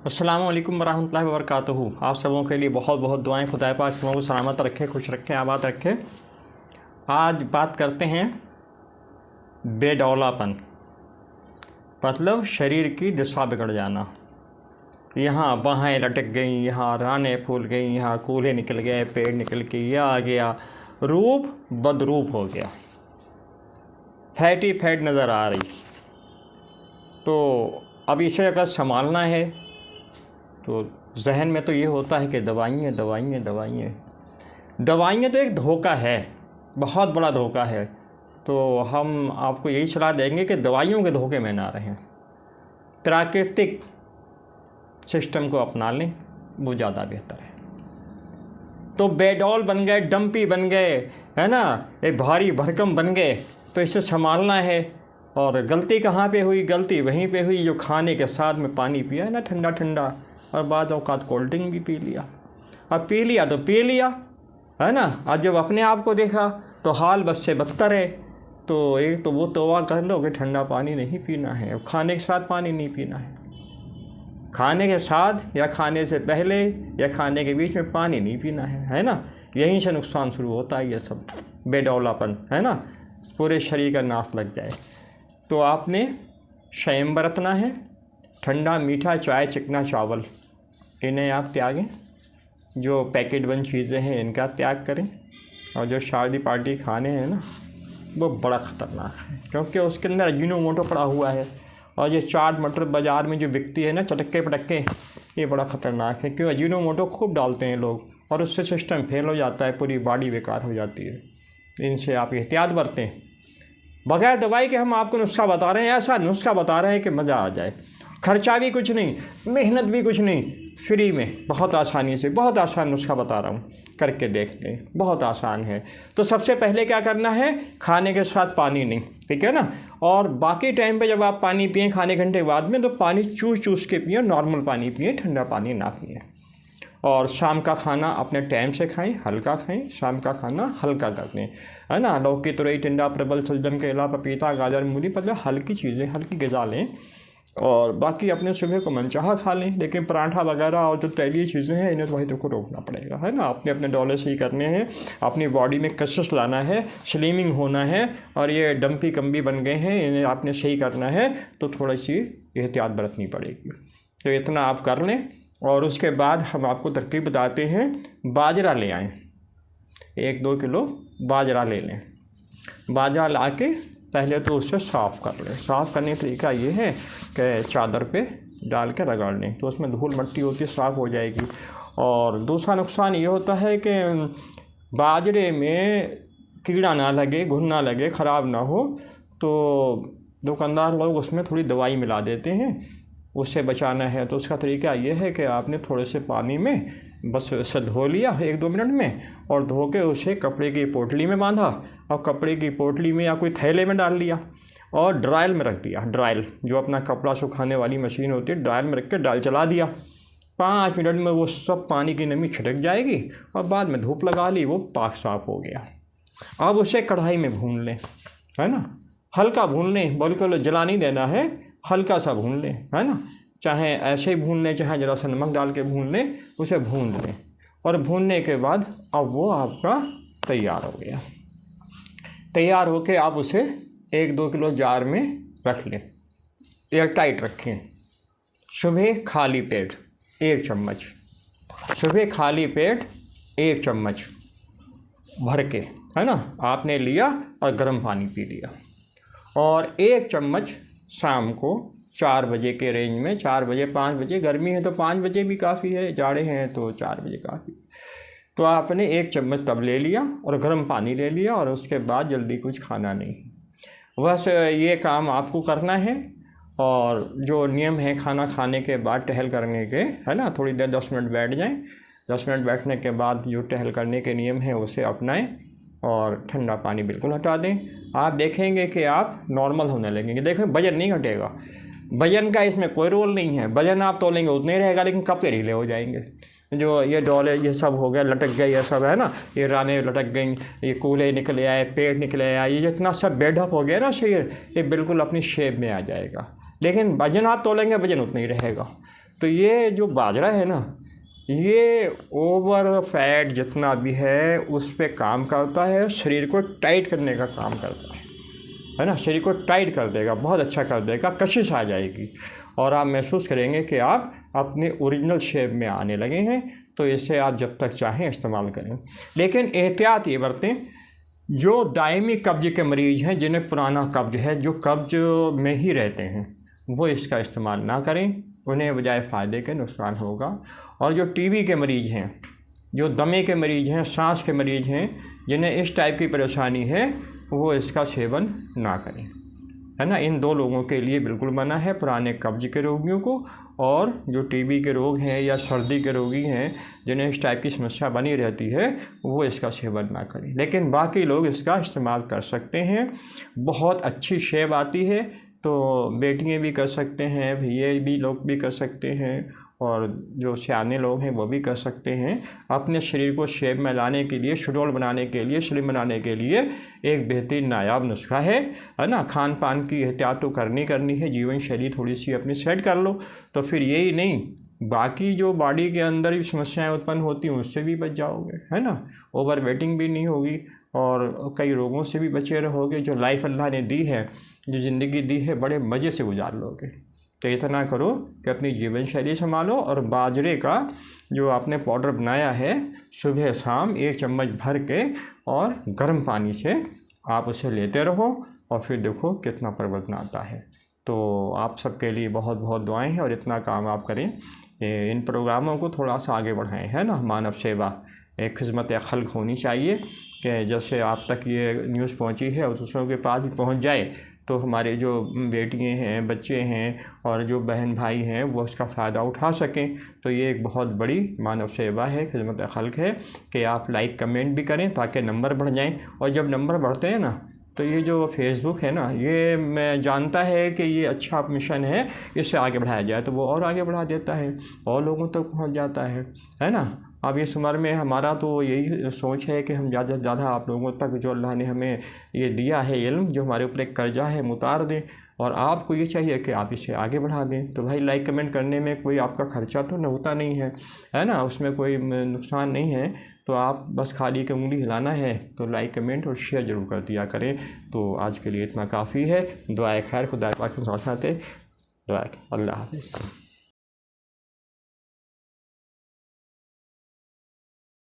अस्सलामु अलैकुम वरहमतुल्लाहि वबरकातुहू। आप सबों के लिए बहुत बहुत दुआएं। खुदा पाक सबों को सलामत रखे, खुश रखे, आबाद रखे। आज बात करते हैं बेडौलापन, मतलब शरीर की दिशा बिगड़ जाना। यहाँ बाहें लटक गई, यहाँ रानें फूल गई, यहाँ कूल्हे निकल गए, पेड़ निकल के यह आ गया, रूप बदरूप हो गया, फैटी फैट नज़र आ रही। तो अब इसे अगर संभालना है तो जहन में तो ये होता है कि दवाइयाँ दवाइयाँ दवाइयाँ दवाइयाँ तो एक धोखा है, बहुत बड़ा धोखा है। तो हम आपको यही सलाह देंगे कि दवाइयों के धोखे में ना रहें, प्राकृतिक सिस्टम को अपना लें, वो ज़्यादा बेहतर है। तो बेडौल बन गए, डंपी बन गए, है ना, एक भारी भरकम बन गए, तो इसे संभालना है। और गलती कहाँ पे हुई? गलती वहीं पे हुई जो खाने के साथ में पानी पिया है ना, ठंडा ठंडा, और बाद औकात कोल्ड ड्रिंक भी पी लिया। अब पी लिया तो पी लिया, है ना। आज जब अपने आप को देखा तो हाल बस से बदतर है। तो एक तो वो तौबा कर लो कि ठंडा पानी नहीं पीना है, और खाने के साथ पानी नहीं पीना है। खाने के साथ या खाने से पहले या खाने के बीच में पानी नहीं पीना है ना। यहीं से नुकसान शुरू होता है, ये सब बेडौलापन, है ना, पूरे शरीर का नाश लग जाए। तो आपने संयम बरतना है। ठंडा मीठा चाय, चिकना चावल, इन्हें आप त्यागें। जो पैकेट बंद चीज़ें हैं इनका त्याग करें। और जो शादी पार्टी खाने हैं ना, वो बड़ा ख़तरनाक है, क्योंकि उसके अंदर अजीनोमोटो पड़ा हुआ है। और ये चाट मटर बाज़ार में जो बिकती है ना, चटक्के पटक्के, ये बड़ा ख़तरनाक है, क्यों? अजीनोमोटो खूब डालते हैं लोग, और उससे सिस्टम फेल हो जाता है, पूरी बॉडी बेकार हो जाती है। इनसे आप एहतियात बरतें। बगैर दवाई के हम आपको नुस्खा बता रहे हैं, ऐसा नुस्खा बता रहे हैं कि मज़ा आ जाए। खर्चा भी कुछ नहीं, मेहनत भी कुछ नहीं, फ्री में बहुत आसानी से, बहुत आसान नुस्खा बता रहा हूँ, करके देख लें, बहुत आसान है। तो सबसे पहले क्या करना है? खाने के साथ पानी नहीं, ठीक है ना। और बाकी टाइम पे जब आप पानी पिएं खाने घंटे बाद में, तो पानी चूस चूस के पिएं, नॉर्मल पानी पिएं, ठंडा पानी ना पिएं। और शाम का खाना अपने टाइम से खाएं, हल्का खाएं। शाम का खाना हल्का कर लें, है ना। लौकी, तुरई, टिंडा, परवल, सलजम, केला, पपीता, गाजर, मूली, मतलब हल्की चीज़ें, हल्की ग़िज़ा लें। और बाकी अपने सुबह को मनचाहा खा लें, लेकिन पराठा वगैरह और जो तैलीय चीज़ें हैं इन्हें तो वही को रोकना पड़ेगा, है ना। आपने अपने डोले से ही करने हैं, अपनी बॉडी में कसरत लाना है, स्लिमिंग होना है। और ये डंपी कम्बी बन गए हैं, इन्हें आपने सही करना है, तो थोड़ी सी एहतियात बरतनी पड़ेगी। तो इतना आप कर लें। और उसके बाद हम आपको तरकीब बताते हैं। बाजरा ले आएँ, 1-2 किलो बाजरा ले लें। बाजरा ला के पहले तो उससे साफ़ कर लें। साफ़ करने का तरीका ये है कि चादर पे डाल के रगड़ लें, तो उसमें धूल मिट्टी होती है, साफ़ हो जाएगी। और दूसरा नुकसान ये होता है कि बाजरे में कीड़ा ना लगे, घुन ना लगे, ख़राब ना हो, तो दुकानदार लोग उसमें थोड़ी दवाई मिला देते हैं। उससे बचाना है तो उसका तरीका ये है कि आपने थोड़े से पानी में बस उसे धो लिया 1-2 मिनट में, और धो के उसे कपड़े की पोटली में बांधा, और कपड़े की पोटली में या कोई थैले में डाल लिया, और ड्रायल में रख दिया। ड्रायल, जो अपना कपड़ा सुखाने वाली मशीन होती है, ड्रायल में रख के डाल चला दिया। 5 मिनट में वो सब पानी की नमी छिड़क जाएगी, और बाद में धूप लगा ली, वो पाक साफ हो गया। अब उसे कढ़ाई में भून लें, है ना, हल्का भून लें, बिल्कुल जला नहीं देना है, हल्का सा भून लें, है ना। चाहे ऐसे ही भून लें, चाहे ज़रा सा नमक डाल के भून लें, उसे भून लें। और भूनने के बाद अब वो आपका तैयार हो गया। तैयार होके आप उसे 1-2 किलो जार में रख लें, एयर टाइट रखें। सुबह खाली पेट 1 चम्मच, सुबह खाली पेट 1 चम्मच भर के, है ना, आपने लिया और गर्म पानी पी लिया। और 1 चम्मच शाम को 4 बजे के रेंज में, 4 बजे 5 बजे, गर्मी है तो 5 बजे भी काफ़ी है, जाड़े हैं तो 4 बजे काफ़ी। तो आपने 1 चम्मच तब ले लिया और गर्म पानी ले लिया, और उसके बाद जल्दी कुछ खाना नहीं, बस ये काम आपको करना है। और जो नियम है खाना खाने के बाद टहल करने के, है ना, थोड़ी देर 10 मिनट बैठ जाएं। 10 मिनट बैठने के बाद जो टहल करने के नियम हैं उसे अपनाएं, और ठंडा पानी बिल्कुल हटा दें। आप देखेंगे कि आप नॉर्मल होने लगेंगे। देखें, वजन नहीं घटेगा, वजन का इसमें कोई रोल नहीं है। वजन आप तोलेंगे उतना ही रहेगा, लेकिन कब से ढीले हो जाएंगे। जो ये डोले ये सब हो गया, लटक गए, ये सब है ना, ये रानें लटक गई, ये कूल्हे निकले आए, पेट निकले आए, ये जितना सब बेडअप हो गया ना शरीर, ये बिल्कुल अपनी शेप में आ जाएगा। लेकिन वजन आप तोलेंगे, वजन उतना ही रहेगा। तो ये जो बाजरा है ना, ये ओवर फैट जितना भी है उस पर काम करता है, शरीर को टाइट करने का काम करता है ना, शरीर को टाइट कर देगा, बहुत अच्छा कर देगा, कशिश आ जाएगी और आप महसूस करेंगे कि आप अपने ओरिजिनल शेप में आने लगे हैं। तो इसे आप जब तक चाहें इस्तेमाल करें, लेकिन एहतियात ये बरतें, जो दायमी कब्ज के मरीज़ हैं, जिन्हें पुराना कब्ज है, जो कब्ज में ही रहते हैं, वो इसका इस्तेमाल ना करें, उन्हें बजाय फ़ायदे के नुकसान होगा। और जो टीबी के मरीज़ हैं, जो दमे के मरीज़ हैं, सांस के मरीज़ हैं, जिन्हें इस टाइप की परेशानी है, वो इसका सेवन ना करें, है ना। इन 2 लोगों के लिए बिल्कुल मना है, पुराने कब्ज के रोगियों को, और जो टीबी के रोग हैं या सर्दी के रोगी हैं, जिन्हें इस टाइप की समस्या बनी रहती है, वो इसका सेवन ना करें। लेकिन बाकी लोग इसका इस्तेमाल कर सकते हैं, बहुत अच्छी शेप आती है, तो बेटियाँ भी कर सकते हैं, भैया भी लोग भी कर सकते हैं, और जो सियाने लोग हैं वो भी कर सकते हैं। अपने शरीर को शेप में लाने के लिए, सुडौल बनाने के लिए, स्लिम बनाने के लिए एक बेहतरीन नायाब नुस्खा है ना। खान पान की एहतियात तो करनी है, जीवन शैली थोड़ी सी अपनी सेट कर लो, तो फिर यही नहीं, बाकी जो बॉडी के अंदर भी समस्याएं उत्पन्न होती हैं उससे भी बच जाओगे, है ना। ओवर वेटिंग भी नहीं होगी और कई रोगों से भी बचे रहोगे। जो लाइफ अल्लाह ने दी है, जो ज़िंदगी दी है, बड़े मज़े से गुजार लोगे। तो इतना करो कि अपनी जीवन शैली संभालो, और बाजरे का जो आपने पाउडर बनाया है, सुबह शाम 1 चम्मच भर के और गर्म पानी से आप उसे लेते रहो, और फिर देखो कितना परिवर्तन आता है। तो आप सबके लिए बहुत बहुत दुआएं हैं, और इतना काम आप करें, इन प्रोग्रामों को थोड़ा सा आगे बढ़ाएं, है ना। मानव सेवा, एक खिदमत खल्क होनी चाहिए कि जैसे आप तक ये न्यूज़ पहुंची है और दूसरों के पास भी पहुंच जाए, तो हमारे जो बेटियां हैं, बच्चे हैं और जो बहन भाई हैं, वो उसका फ़ायदा उठा सकें। तो ये एक बहुत बड़ी मानव सेवा है, खिदमत खल्क है कि आप लाइक कमेंट भी करें ताकि नंबर बढ़ जाएं। और जब नंबर बढ़ते हैं ना, तो ये जो फेसबुक है ना, ये मैं जानता है कि ये अच्छा मिशन है, इससे आगे बढ़ाया जाए तो वो और आगे बढ़ा देता है और लोगों तक पहुंच जाता है ना। अब इस उम्र में हमारा तो यही सोच है कि हम ज़्यादा से ज़्यादा आप लोगों तक जो अल्लाह ने हमें ये दिया है इल्म, जो हमारे ऊपर एक कर्जा है, उतार दें, और आपको ये चाहिए कि आप इसे आगे बढ़ा दें। तो भाई लाइक कमेंट करने में कोई आपका ख़र्चा तो न होता नहीं है ना, उसमें कोई नुकसान नहीं है। तो आप बस खाली की उंगली हिलाना है, तो लाइक कमेंट और शेयर ज़रूर कर दिया करें। तो आज के लिए इतना काफ़ी है। दुआए खैर, खुदा पाक के साथ दुआ, अल्लाह हाफ़िज़।